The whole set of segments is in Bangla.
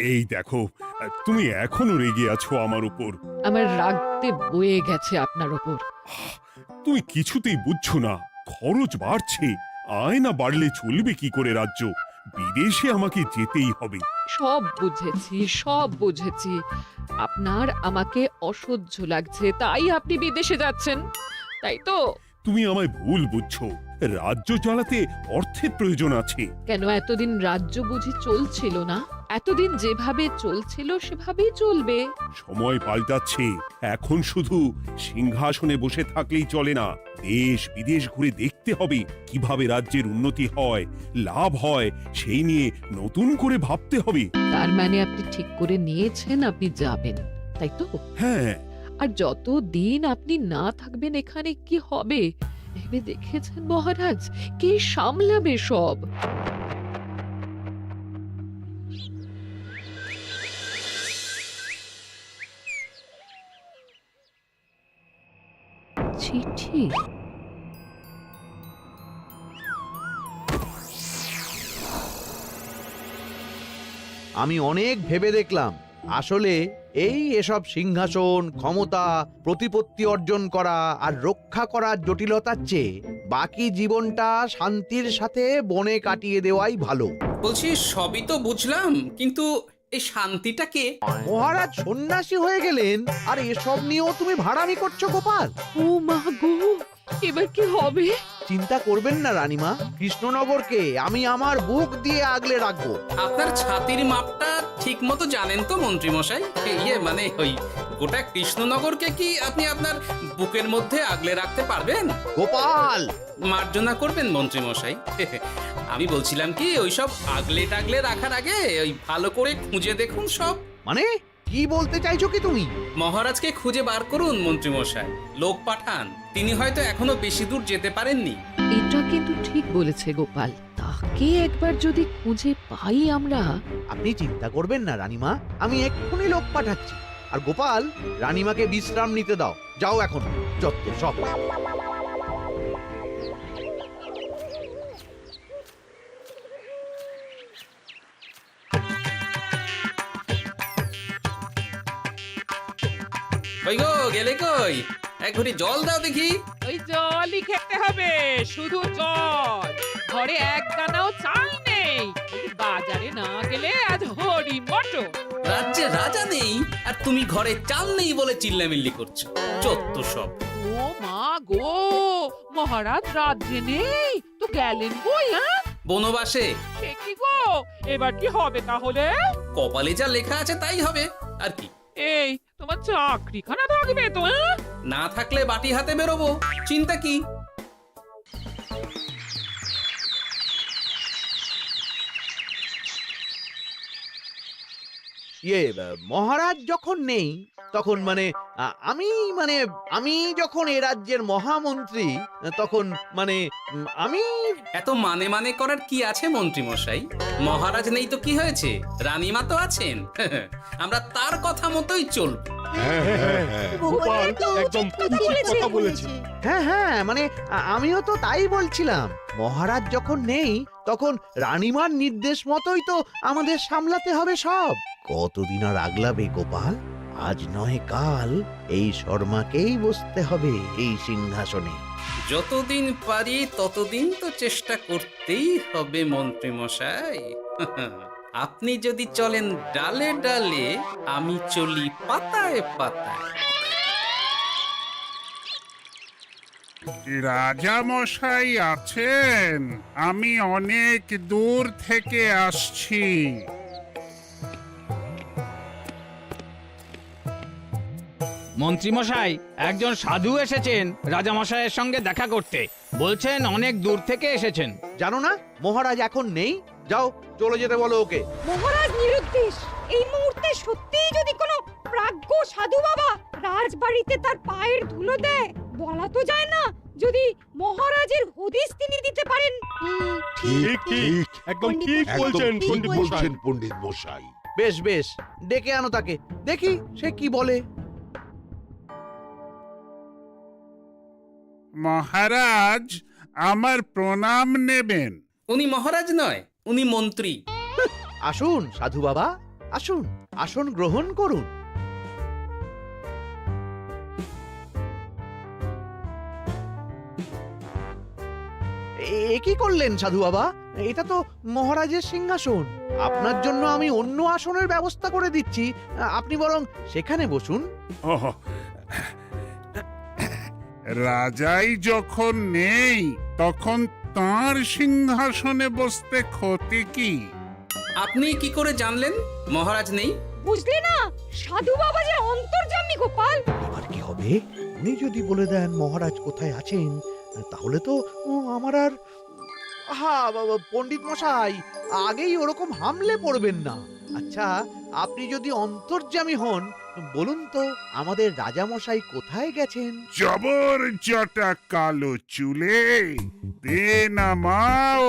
এই দেখো, তুমি এখনো রেগে আছো আমার উপর। আমার রাগতে বয়ে গেছে আপনার ওপর। তুমি কিছুতেই বুঝছো না, খরচ বাড়ছে। আয় না বাড়লে চলবে কি করে রাজ্য? বিদেশে আমাকে যেতেই হবে। সব বুঝেছি, সব বুঝেছি। আপনার আমাকে অসহ্য লাগছে, তাই আপনি বিদেশে যাচ্ছেন, তাই তো? তুমি আমায় ভুল বুঝছো। রাজ্য চালাতে অর্থের প্রয়োজন আছে। কেন এতদিন রাজ্য বুঝি চলছিল না? এতদিন যেভাবে চলছিল সেভাবেই চলবে। সময় পাল্টাচ্ছে। এখন শুধু সিংহাসনে বসে থাকলেই চলে না। দেশ বিদেশ ঘুরে দেখতে হবে কিভাবে রাজ্যের উন্নতি হয়, লাভ হয়, সেই নিয়ে নতুন করে ভাবতে হবে। তার মানে আপনি ঠিক করে নিয়েছেন আপনি যাবেন, তাই তো? হ্যাঁ। আর যতদিন আপনি না থাকবেন এখানে কি হবে ভেবে দেখেছেন মহারাজ? কে সামলাবে সব? চিঠি? আমি অনেক ভেবে দেখলাম, আসলে এসব সিংহাসন, ক্ষমতা, প্রতিপত্তি অর্জন করা আর রক্ষা করার জটিলতার চেয়ে বাকি জীবনটা শান্তির সাথে বনে কাটিয়ে দেওয়াই ভালো। বলছি সবই তো বুঝলাম, কিন্তু এই শান্তিটা কে? মহারাজ সন্ন্যাসী হয়ে গেলেন আর এসব নিয়েও তুমি ভাড়ামি করছো গোপাল? ও মা গো, এবার কি হবে? চিন্তা করবেন না রানীমা, কৃষ্ণনগরকে আমি আমার বুক দিয়ে আগলে রাখবো। আপনার ছাতির মাপটা ঠিক মতো জানেন তো মন্ত্রী মশাই? মানে ওই গোটা কৃষ্ণনগরকে কি আপনি আপনার বুকের মধ্যে আগলে রাখতে পারবেন? গোপাল! মার্জনা করবেন মন্ত্রী মশাই। আমি বলছিলাম কি, ওইসব আগলে টাগলে রাখার আগে ওই ভালো করে খুঁজে দেখুন সব। মানে কি বলতে চাইছো কি তুমি? মহারাজকে খুঁজে বার করুন মন্ত্রী মশাই, লোক পাঠান। তিনি হয়তো এখনো বেশি দূর যেতে পারেননি। এটা কিন্তু ঠিক বলেছে গোপাল, তাকে একবার যদি খুঁজে পাই আমরা। আপনি চিন্তা করবেন না রানীমা, আমি এক্ষুনি লোক পাঠাচ্ছি। আর গোপাল, রানীমাকে বিশ্রাম নিতে দাও। যাও এখন, যত সব। কই গো, গেলে কই? এক ঘটি জল দাও দেখি। ওই জলই খেতে হবে, শুধু জল। ঘরে এক দানাও চাল নেই। বাজারে না গেলে আজ হরি মটর। রাজ্যে রাজা নেই আর তুমি ঘরে চাল নেই বলে চিল্লামিল্লি করছো। চত্ব সব। ও মা গো, মহারাজ রাজ্যে নেই তো গেলেন কই? বনবাসে। সে কি গো, এবার কি হবে তাহলে? কপালে যা লেখা আছে তাই হবে, আর কি। এই তোমার চাকরিখানা থাকবে তো? না থাকলে বাটি হাতে বেরোবো, চিন্তা কি? মহারাজ যখন নেই তখন মানে আমি যখন এ রাজ্যের মহামন্ত্রী, তখন আমি এত মানে করার কি আছে মন্ত্রী মশাই? মহারাজ নেই তো কি হয়েছে, রানীমা তো আছেন। আমরা তার কথা মতোই চলব। গোপাল একদম উচিত কথা বলেছে। হ্যাঁ হ্যাঁ, আমিও তো তাই বলছিলাম। মহারাজ যখন নেই তখন রানীমার নির্দেশ মতোই তো আমাদের সামলাতে হবে সব। কতদিন আর আগলাবে গোপাল? আজ নয় কাল এই শর্মাকেই বসতে হবে এই সিংহাসনে। যতদিন পারি ততদিন তো চেষ্টা করতেই হবে মন্ত্রী মশাই। আপনি যদি চলেন ডালে ডালে, আমি চলি পাতায় পাতায়। রাজা মশাই আছেন? আমি অনেক দূর থেকে আসছি। মন্ত্রীমশাই, একজন সাধু এসেছেন রাজামশাইয়ের সঙ্গে দেখা করতে। বলছেন অনেক দূর থেকে এসেছেন। জানো না মহারাজ এখন নেই? যাও চলে যেতে বলো ওকে। মহারাজ নিরুদ্দেশ। এই মুহূর্তে সত্যিই যদি কোনো প্রাজ্ঞ সাধু বাবা রাজবাড়িতে তার পায়ের ধুলো দেয়, বলা তো যায় না যদি মহারাজের হদিস তিনি দিতে পারেন। ঠিক ঠিক, একদম ঠিক বলছেন পণ্ডিত মশাই। বেশ বেশ, ডেকে আনো তাকে, দেখি সে কি বলে। মহারাজ, আমার প্রণাম নেবেন। উনি মহারাজ নয়, উনি মন্ত্রী। আসুন সাধু বাবা, আসুন, আসন গ্রহণ করুন। কি করলেন সাধু বাবা? এটা তো মহারাজের সিংহাসন। আপনার জন্য আমি অন্য আসনের ব্যবস্থা করে দিচ্ছি, আপনি বরং সেখানে বসুন। ওহ, রাজাই যখন নেই তখন তার সিংহাসনে বসতে ক্ষতি কি? আপনি কি করে জানলেন মহারাজ নেই? বুঝলি না, সাধু বাবা যে অন্তর্যামী গোপাল। এবার কি হবে? উনি যদি বলে দেন মহারাজ কোথায় আছেন, তাহলে তো আমার আর বাবা, পণ্ডিত মশাই, আগেই ওরকম হামলে পড়বেন না। আচ্ছা, আপনি যদি অন্তর্যামী হন, বলুন তো আমাদের রাজা মশাই কোথায় গেছেন? জবর জটা কালো চুলে দেনামা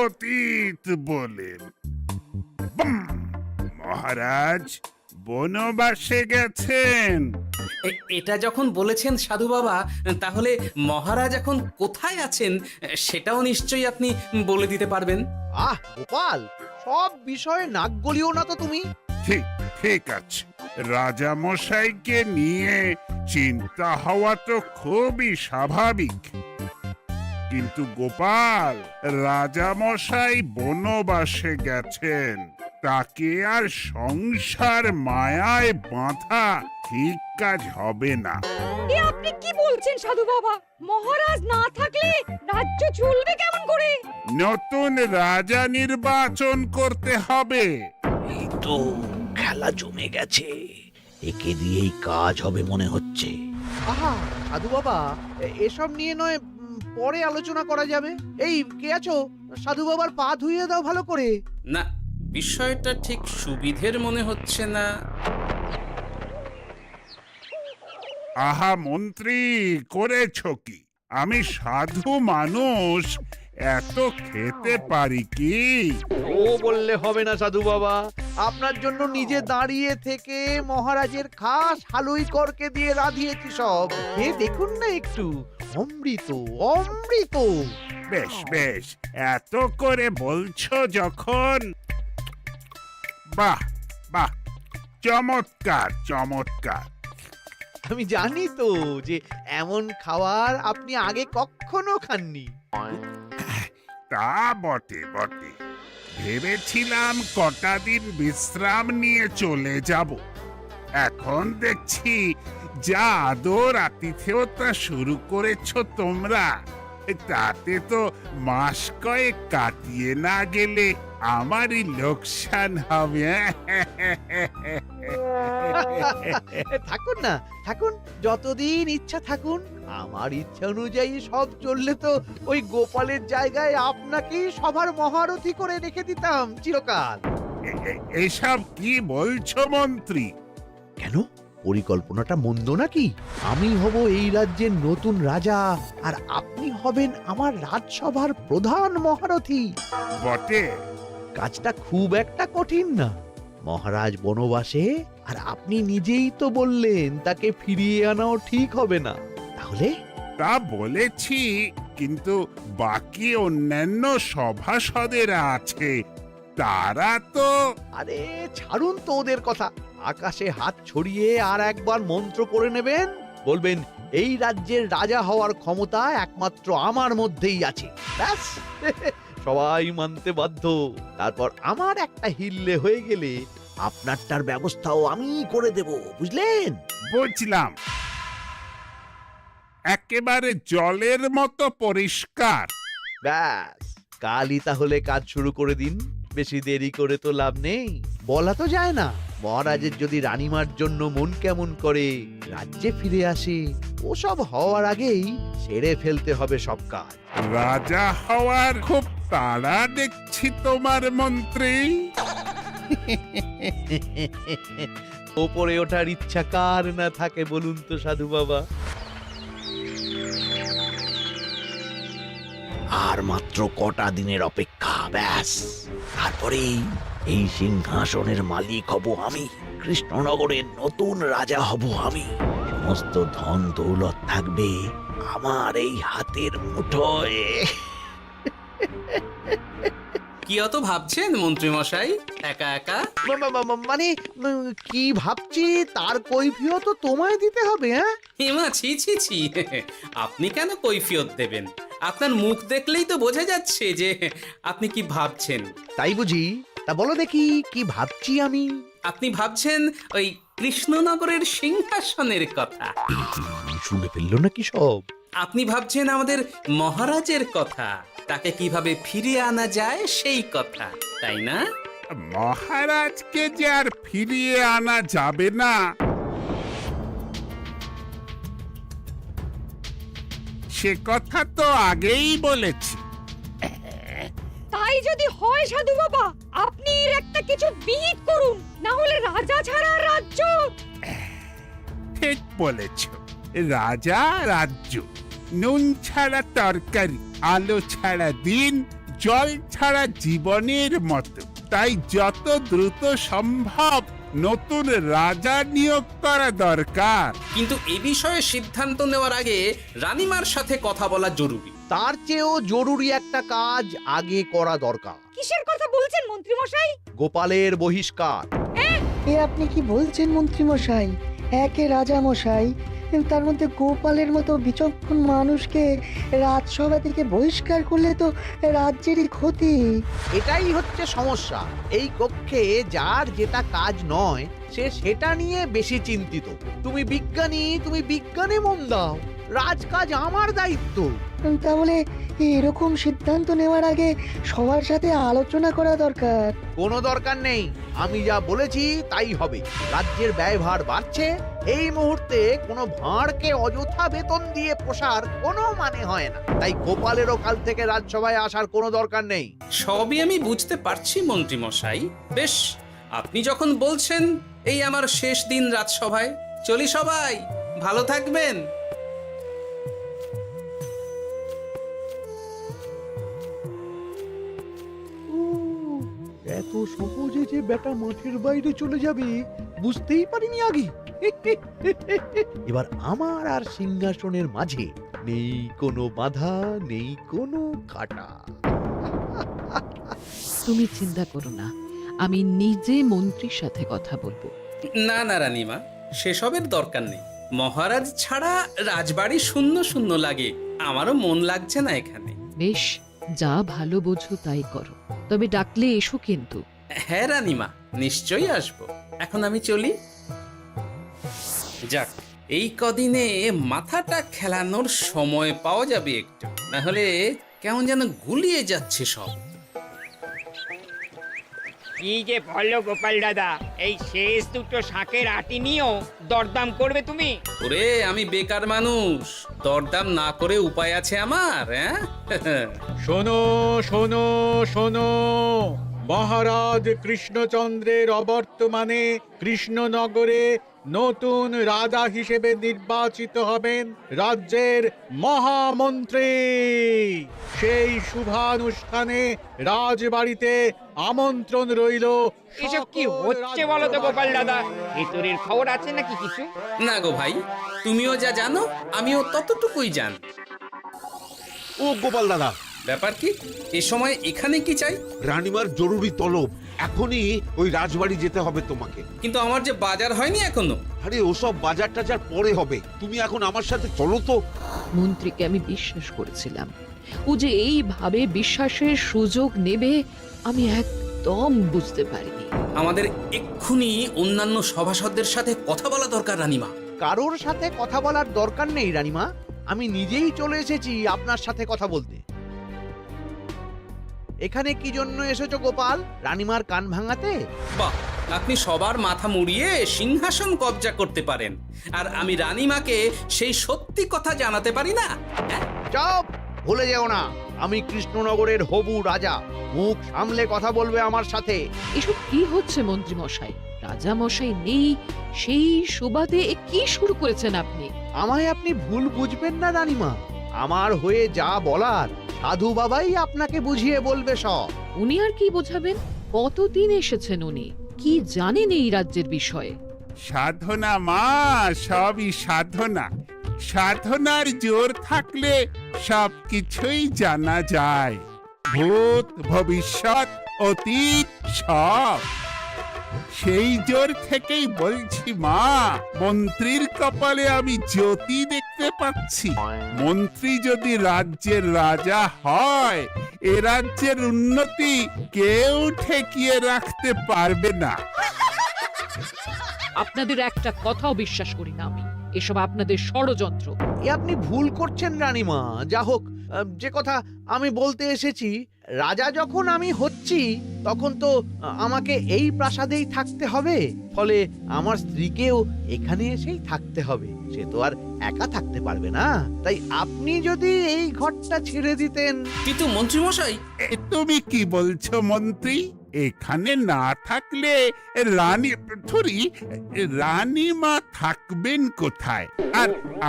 অতীত বলেন। বুম! মহারাজ বনবাসে গেছেন। এটা যখন বলেছেন সাধু বাবা, তাহলে মহারাজ এখন কোথায় আছেন সেটাও নিশ্চয়ই আপনি বলে দিতে পারবেন। গোপাল, সব বিষয়ে নাক গলিও না তো তুমি। ঠিক ঠিক আছে, রাজা মশাইকে নিয়ে চিন্তা হওয়া তো খুবই স্বাভাবিক, কিন্তু গোপাল, রাজা মশাই বনবাসে গেছেন, তাকে আর সংসার মায়ায় বাঁধা ঠিক কাজ হবে না। এ আপনি কি বলছেন সাধু বাবা? মহারাজ না থাকলে রাজ্য চলবে কেমন করে? নতুন রাজা নির্বাচন করতে হবে। এই তো খেলা জমে গেছে, একে দিয়েই কাজ হবে মনে হচ্ছে। সাধু বাবা, এসব নিয়ে নয় পরে আলোচনা করা যাবে। এই কে আছো? সাধু বাবার পা ধুইয়ে দাও ভালো করে। না, বিষয়টা ঠিক সুবিধের মনে হচ্ছে না। আহা মন্ত্রী, করেছ কি? আমি সাধু মানুষ, এত খেতে পারি কি? ও বললে হবে না সাধু বাবা, আপনার জন্য নিজে দাঁড়িয়ে থেকে মহারাজের খাস হালুই করকে দিয়ে রাঁধিয়েছি সব। দেখুন না একটু, অমৃত অমৃত। বেশ বেশ, এত করে বলছো যখন, বাহ বাহ, চমৎকার চমৎকার। আমি জানি তো যে এমন খাবার আপনি আগে কখনো খাননি। তা বটে বটে, ভেবেছিলাম কটা দিন বিশ্রাম নিয়ে চলে যাব। এখন দেখছি যা আদর আতিথেয়তা শুরু করেছো তোমরা, তাতে তো মাস কয়েক কাটিয়ে না গেলে আমারই লোকসান হবে। থাকুন না, থাকুন, যতদিন ইচ্ছা থাকুন। আমার ইচ্ছা অনুযায়ী সব চললে তো ওই গোপালের জায়গায় আপনাকেই সবার মহারথী করে রেখে দিতাম চিরকাল। এসব কি বলছো মন্ত্রী? কেন, পরিকল্পনাটা মন্দ নাকি? আমি হব এই রাজ্যের নতুন রাজা, আর আপনি হবেন আমার রাজসভার প্রধান মহারথী। বটে, কাজটা খুব একটা কঠিন না। মহারাজ বনবাসে, আর আপনি নিজেই তো বললেন তাকে ফিরিয়ে আনাও ঠিক হবে না। তাহলে তা বলেছি, কিন্তু বাকি অন্যান্য সভাসদেরা আছে, তারা তো। আরে ছাড়ুন তো ওদের কথা। আকাশে হাত ছড়িয়ে আর একবার মন্ত্র পড়ে নেবেন, বলবেন এই রাজ্যের রাজা হওয়ার ক্ষমতা একমাত্র আমার মধ্যেই আছে। ব্যাস, সবাই মানতে বাধ্য। তারপর আমার একটা হিল্লে হয়ে গেলে আপনারটার ব্যবস্থাও আমি করে দেব, বুঝলেন? বুঝলাম, একেবারে জলের মতো পরিষ্কার। ব্যাস, কালই তাহলে কাজ শুরু করে দিন। বেশি দেরি করে তো লাভ নেই। বলা তো যায় না, মহারাজের যদি রানীমার জন্য মন কেমন করে, রাজ্যে ফিরে আসে, ওসব হওয়ার আগেই সেরে ফেলতে হবে সব কাজ। রাজা হওয়ার খুব তাড়া দেখছি তোমার মন্ত্রী। ওপরে ওঠার ইচ্ছা কার না থাকে বলুন তো সাধু বাবা? আর মাত্র কটা দিনের অপেক্ষা, ব্যাস, তারপরেই এই সিংহাসনের মালিক হব আমি। কৃষ্ণনগরের নতুন রাজা হব আমি। সমস্ত ধন দৌলত থাকবে আমার এই হাতের মুঠোয়। কি অত ভাবছেন মন্ত্রী মশাই একা একা? মানে কি ভাবছি তার কৈফিয়ত তো তোমায় দিতে হবে, হ্যাঁ? হিমা ছি ছি ছি আপনি কেন কৈফিয়ত দেবেন? আপনার মুখ দেখলেই তো বোঝা যাচ্ছে যে আপনি কি ভাবছেন। তাই বুঝি? তা বলো দেখি কি ভাবছি আমি। আপনি ভাবছেন ওই কৃষ্ণনগরের সিংহাসনের কথা। শুনে ফেললো নাকি সব? আপনি ভাবছেন আমাদের মহারাজের কথা, তাকে কিভাবে ফিরিয়ে আনা যায় সেই কথা, তাই না? মহারাজকে যে আর ফিরিয়ে আনা যাবে না সে কথা তো আগেই বলেছি। তাই যদি হয় সাধু বাবা, আপনি এর একটা কিছু বিহিত করুন, না হলে রাজা ছাড়া রাজ্য। ঠিক বলেছ, রাজা রাজ্য, নুন ছাড়া তরকারি, আলো ছাড়া দিন, জল ছাড়া জীবনের মতো। তাই যত দ্রুত সম্ভব নতুন রাজা নিয়োগ করা দরকার। কিন্তু এ বিষয়ে সিদ্ধান্ত নেওয়ার আগে রানীমার সাথে কথা বলা জরুরি। তার চেয়েও জরুরি একটা কাজ আগে করা দরকার। কিসের কথা বলছেন মন্ত্রী মশাই? গোপালের বহিষ্কার। এ আপনি কি বলছেন মন্ত্রী মশাই? একে রাজা মশাই, তার মধ্যে গোপালের মতো বিচক্ষণ মানুষকে রাজসভা থেকে বহিষ্কার করলে তো রাজ্যেরই ক্ষতি। এটাই হচ্ছে সমস্যা। এই কক্ষে যার যেটা কাজ নয় সে সেটা নিয়ে বেশি চিন্তিত। তুমি বিজ্ঞানী, তুমি বিজ্ঞানে মন দাও, রাজকাজ আমার দায়িত্ব। তাহলে এরকম সিদ্ধান্ত নেওয়ার আগে সবার সাথে আলোচনা করা দরকার। কোনো দরকার নেই, আমি যা বলেছি তাই হবে। রাজ্যের ব্যয়ভার বাড়ছে, এই মুহূর্তে কোনো ভাঁড়কে অযথা বেতন দিয়ে পোষার কোনো মানে হয় না। তাই গোপালেরও কাল থেকে রাজসভায় আসার কোনো দরকার নেই। সবই আমি বুঝতে পারছি মন্ত্রী মশাই। বেশ, আপনি যখন বলছেন, এই আমার শেষ দিন রাজসভায়, চলি সবাই, ভালো থাকবেন। এত সহজে যে বেটা মাঠের বাইরে চলে যাবে বুঝতেই পারিনি আগে। এবার আমার আর সিংহাসনের মাঝে নেই কোনো বাধা, নেই কোনো কাটা। তুমি চিন্তা করো না, আমি নিজে মন্ত্রীর সাথে কথা বলবো। না না রানীমা, সেসবের দরকার নেই। মহারাজ ছাড়া রাজবাড়ি শূন্য শূন্য লাগে, আমারও মন লাগছে না এখানে। বেশ, যা ভালো বোঝো তাই করো, তবে ডাকলে এসো কিন্তু। হ্যাঁ রানীমা, নিশ্চয়ই আসবো। এখন আমি চলি। যাক, এই কদিনে মাথাটা খেলানোর সময় পাওয়া যাবে একটু, না হলে কেমন যেন গুলিয়ে যাচ্ছে সব। কি যে বলো গোপাল দাদা, এই শেষ দুটো শাকের আটি নিয়েও দরদাম করবে তুমি? ওরে, আমি বেকার মানুষ, দরদাম না করে উপায় আছে আমার? হ্যাঁ শোনো শোনো শোনো, মহারাজ কৃষ্ণচন্দ্রের অবর্তমানে কৃষ্ণনগরে নতুন রাজা হিসেবে নির্বাচিত হবেন রাজ্যের মহামন্ত্রী। সেই শুভানুষ্ঠানে রাজবাড়িতে আমন্ত্রণ রইল। এসব কি হচ্ছে বলো তো গোপাল দাদা? ভেতরের খবর আছে নাকি কিছু? না গো ভাই, তুমিও যা জানো আমিও ততটুকুই জানি। ও গোপাল দাদা, ব্যাপার কি? এ সময় এখানে কি চাই? রানীমার জরুরি তলব, এখনই ওই রাজবাড়ি যেতে হবে তোমাকে। কিন্তু আমার যে বাজার হয়নি এখনো। আরে ওসব বাজার টাজার পরে হবে, তুমি এখন আমার সাথে চলো তো। মন্ত্রীকে আমি বিশ্বাস করেছিলাম, ও যে এইভাবে বিশ্বাসের সুযোগ নেবে আমি একদম বুঝতে পারিনি। আমাদের এক্ষুনি অন্যান্য সভাসদদের সাথে কথা বলা দরকার রানীমা। কারোর সাথে কথা বলার দরকার নেই রানীমা, আমি নিজেই চলে এসেছি আপনার সাথে কথা বলতে। এখানে কি জন্য এসেছো গোপাল? রানীমার কান ভাঙাতে? বাহ, আপনি সবার মাথা মুড়িয়ে সিংহাসন কবজা করতে পারেন, আর আমি রানীমাকে সেই সত্যি কথা জানাতে পারি না? হ্যাঁ? চুপ! ভুলে যেও না, আমি কৃষ্ণনগরের হবু রাজা। মুখ সামলে কথা বলবে আমার সাথে। এসব কি হচ্ছে মন্ত্রী মশাই? রাজা মশাই নেই, সেই সুবাদে এ কি শুরু করেছেন আপনি? আমায় আপনি ভুল বুঝবেন না রানীমা, আমার হয়ে যা বলার সাধু বাবাই আপনাকে বুঝিয়ে বলবে সব। উনি আর কি বোঝাবেন? কতদিন এসেছেন উনি, কি জানেন এই রাজ্যের বিষয়ে? সাধনা মা, সবই সাধনা। সাধনার জোর থাকলে সব কিছুই জানা যায়। ভূত ভবিষ্যৎ অতীত সব। সেই জোর থেকেই বলছি মা, মন্ত্রীর কপালে আমি জ্যোতি দেখতে পাচ্ছি। মন্ত্রী যদি রাজ্যের রাজা হয়, এ রাজ্যের উন্নতি কেউ ঠেকিয়ে রাখতে পারবে না। আপনাদের একটা কথাও বিশ্বাস করি না আমি, এসব আপনাদের ষড়যন্ত্র। এ আপনি ভুল করছেন রানীমা। যা হোক, যে কথা আমি বলতে এসেছি, রাজা যখন আমি হচ্ছি তখন তো আমাকে এই প্রাসাদেই থাকতে হবে, ফলে আমার স্ত্রীকেও এখানে এসেই থাকতে হবে। সে তো আর একা থাকতে পারবে না, তাই আপনি যদি এই ঘরটা ছেড়ে দিতেন। কিন্তু মন্ত্রীমশাই, তুমি কি বলছো মন্ত্রী? এখানে না থাকলে রানীমা থাকবেন কোথায়? আর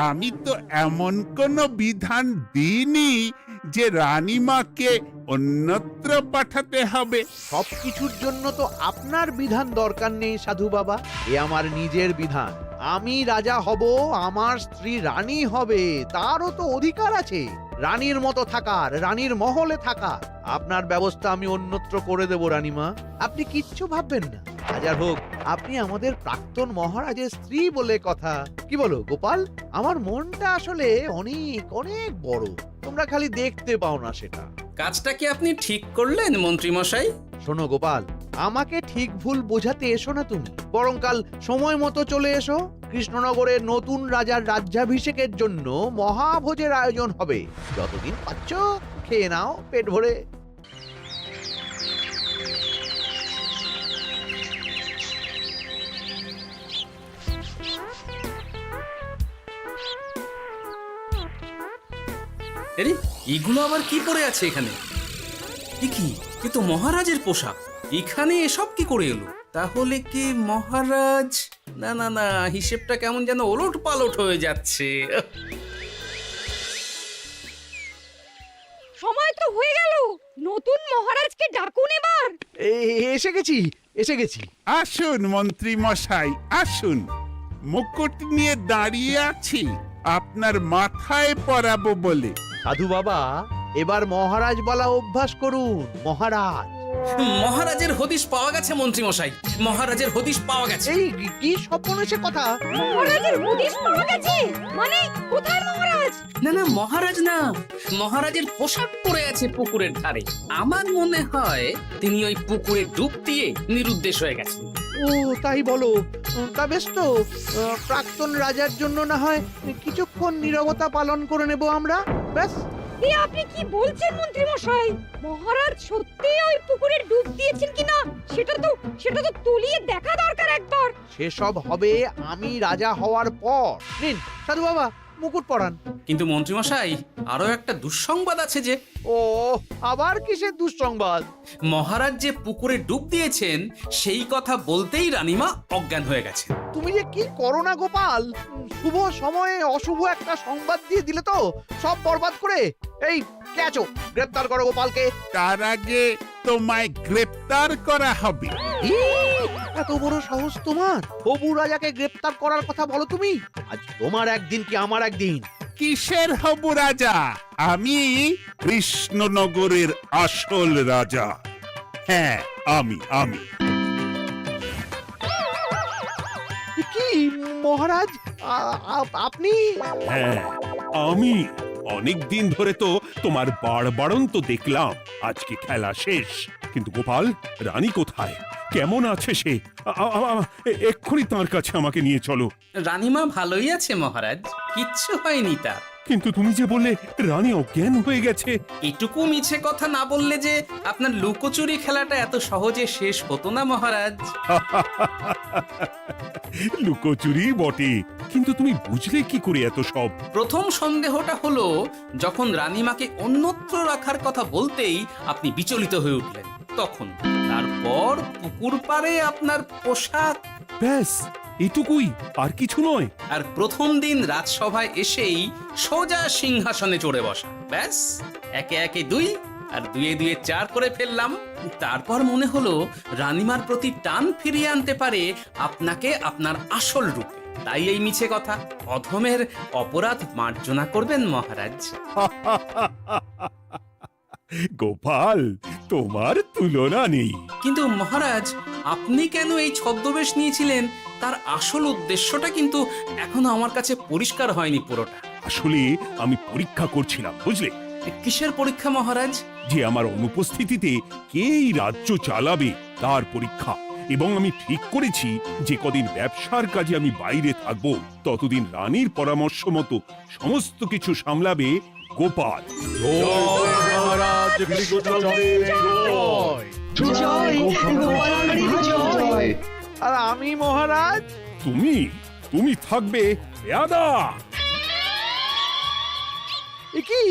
আমি তো এমন কোনো বিধান দিইনি যে রানীমাকে অন্যত্র পাঠাতে হবে। সবকিছুর জন্য তো আপনার বিধান দরকার নেই সাধু বাবা, এ আমার নিজের বিধান। আমি রাজা হব, আমার স্ত্রী রানী হবে, তারও তো অধিকার আছে রানীর মতো থাকার, রানীর মহলে থাকার। আপনার ব্যবস্থা আমি অন্যত্র করে দেব রানীমা, আপনি কিচ্ছু ভাববেন না। হাজার হোক আপনি আমাদের প্রাক্তন মহারাজের স্ত্রী বলে কথা। কি বলো গোপাল? আমার মনটা আসলে অনেক অনেক বড়, তোমরা খালি দেখতে পাও না সেটা। কাজটা কি আপনি ঠিক করলেন মন্ত্রীমশাই? শোনো গোপাল, আমাকে ঠিক ভুল বোঝাতে এসো না তুমি, বরং কাল সময় মতো চলে এসো। কৃষ্ণনগরের নতুন রাজার রাজ্যাভিষেকের জন্য মহাভোজের আয়োজন হবে। যতদিন পাচ্ছ খেয়ে নাও পেট ভরে। আরে এগুলো আবার কি পরে আছে এখানে? কি এ তো মহারাজের পোশাক, এখানে এসব কি করে এলো? তাহলে কি মহারাজ? না না না, হিসেবটা কেমন যেন ওলট পালট হয়ে যাচ্ছে। সময় তো হয়ে গেল, নতুন মহারাজকে ডাকুন এবার। এসে গেছি, এসে গেছি। আসুন মন্ত্রী মশাই, আসুন। মুকুট নিয়ে দাঁড়িয়ে আছি আপনার মাথায় পরাবো বলে। সাধু বাবা, এবার মহারাজ বলা অভ্যাস করুন। মহারাজ। মহারাজের হদিশ পাওয়া গেছে মন্ত্রীমশাই, মহারাজের হদিশ পাওয়া গেছে। এই কি সর্বনেশে কথা! মহারাজের হদিশ পাওয়া গেছে মানে কোথায় মহারাজ? না না, মহারাজ না, মহারাজের পোশাক পরে আছে পুকুরের ধারে। আমার মনে হয় তিনি ওই পুকুরে ডুব দিয়ে নিরুদ্দেশ হয়ে গেছেন। ও তাই বলো? তা বেশ তো, প্রাক্তন রাজার জন্য না হয় কিছুক্ষণ নীরবতা পালন করে নেব আমরা, ব্যাস। এ আপনি কি বলছেন মন্ত্রী মশাই? মহারাজ সত্যি ওই পুকুরে ডুব দিয়েছেন কিনা সেটা তো তলিয়ে দেখা দরকার একবার। সেসব হবে আমি রাজা হওয়ার পর। নিন সাধু বাবা, মুকুট পরান। কিন্তু মন্ত্রীমশাই, আরো একটা দুঃসংবাদ আছে যে। ও আবার কিসের দুঃসংবাদ? মহারাজ যে পুকুরে ডুব দিয়েছেন সেই কথা বলতেই রানীমা অজ্ঞান হয়ে গেছে। তুমি যে কি করো না গোপাল, শুভ সময়ে অশুভ একটা সংবাদ দিয়ে দিলে তো সব বরবাদ করে। এই কে আছো? গ্রেপ্তার করো গোপালকে। তার আগে তোমায় গ্রেপ্তার করা হবে। এত বড় সাহস তোমার? হবু রাজাকে গ্রেপ্তার করার কথা বলো তুমি? আজ তোমার একদিন কি আমার একদিন। কিসের হব রাজা? আমি কৃষ্ণনগরের আসল রাজা। হ্যাঁ, আমি। কি মহারাজ, আপনি? হ্যাঁ, আমি। অনেক দিন ধরে তো তোমার বাড়বাড়ন্ত দেখলাম, আজকে খেলা শেষ। কিন্তু গোপাল, রানী কোথায়? কেমন আছে সে? এক্ষুনি তার কাছে আমাকে নিয়ে চলো। রানীমা ভালোই আছে মহারাজ, কিচ্ছু হয়নি তার। কিন্তু তুমি যে বললে রানী অজ্ঞান হয়ে গেছে। এটুকু মিছে কথা না বললে যে আপনার লুকোচুরি খেলাটা এত সহজে শেষ হতো না মহারাজ। লুকোচুরি বটে, কিন্তু তুমি বুঝলে কি করে এত সব? প্রথম সন্দেহটা হলো যখন রানীমাকে অন্যত্র রাখার কথা বলতেই আপনি বিচলিত হয়ে উঠলেন, তখন। তারপর পুকুর পাড়ে আপনার পোশাক। ব্যাস এটুকুই, আর কিছু নয়। আর প্রথম দিন রাজসভায় এসেই সোজা সিংহাসনে চড়ে বসা, ব্যাস। একে একে 2 আর 2 2 4 করে ফেললাম। তারপর মনে হলো রানীমার প্রতি টান ফিরিয়ে আনতে পারে আপনাকে আপনার আসল রূপে। তাই এই মিছে কথা। অধমের অপরাধ মার্জনা করবেন মহারাজ। গোপাল, তোমার তুলনা নেই। কিন্তু মহারাজ, আপনি কেন এই ছদ্মবেশ নিয়েছিলেন তার আসল উদ্দেশ্যটা কিন্তু এখনো আমার কাছে পরিষ্কার হয়নি পুরোটা। আসলে আমি পরীক্ষা করছিলাম, বুঝলে, কিসের পরীক্ষা মহারাজ? যে আমার অনুপস্থিতিতে কে এই রাজ্য চালাবে তার পরীক্ষা। এবং আমি ঠিক করেছি যে কদিন ব্যবসার কাজে আমি বাইরে থাকব, ততদিন রানীর পরামর্শ মতো সমস্ত কিছু সামলাবে গোপাল। আর আমি মহারাজ? তুমি থাকবে পেয়াদা। এ কি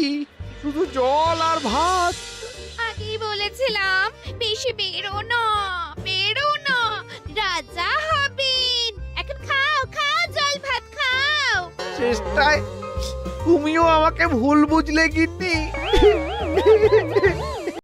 শুধু জল আর ভাত? আগেই বলেছিলাম বেশি বেরো না, রাজা হবেন। এখন খাও খাও, জল ভাত খাও। চেষ্টায় তুমিও আমাকে ভুল বুঝলে গিন্নি।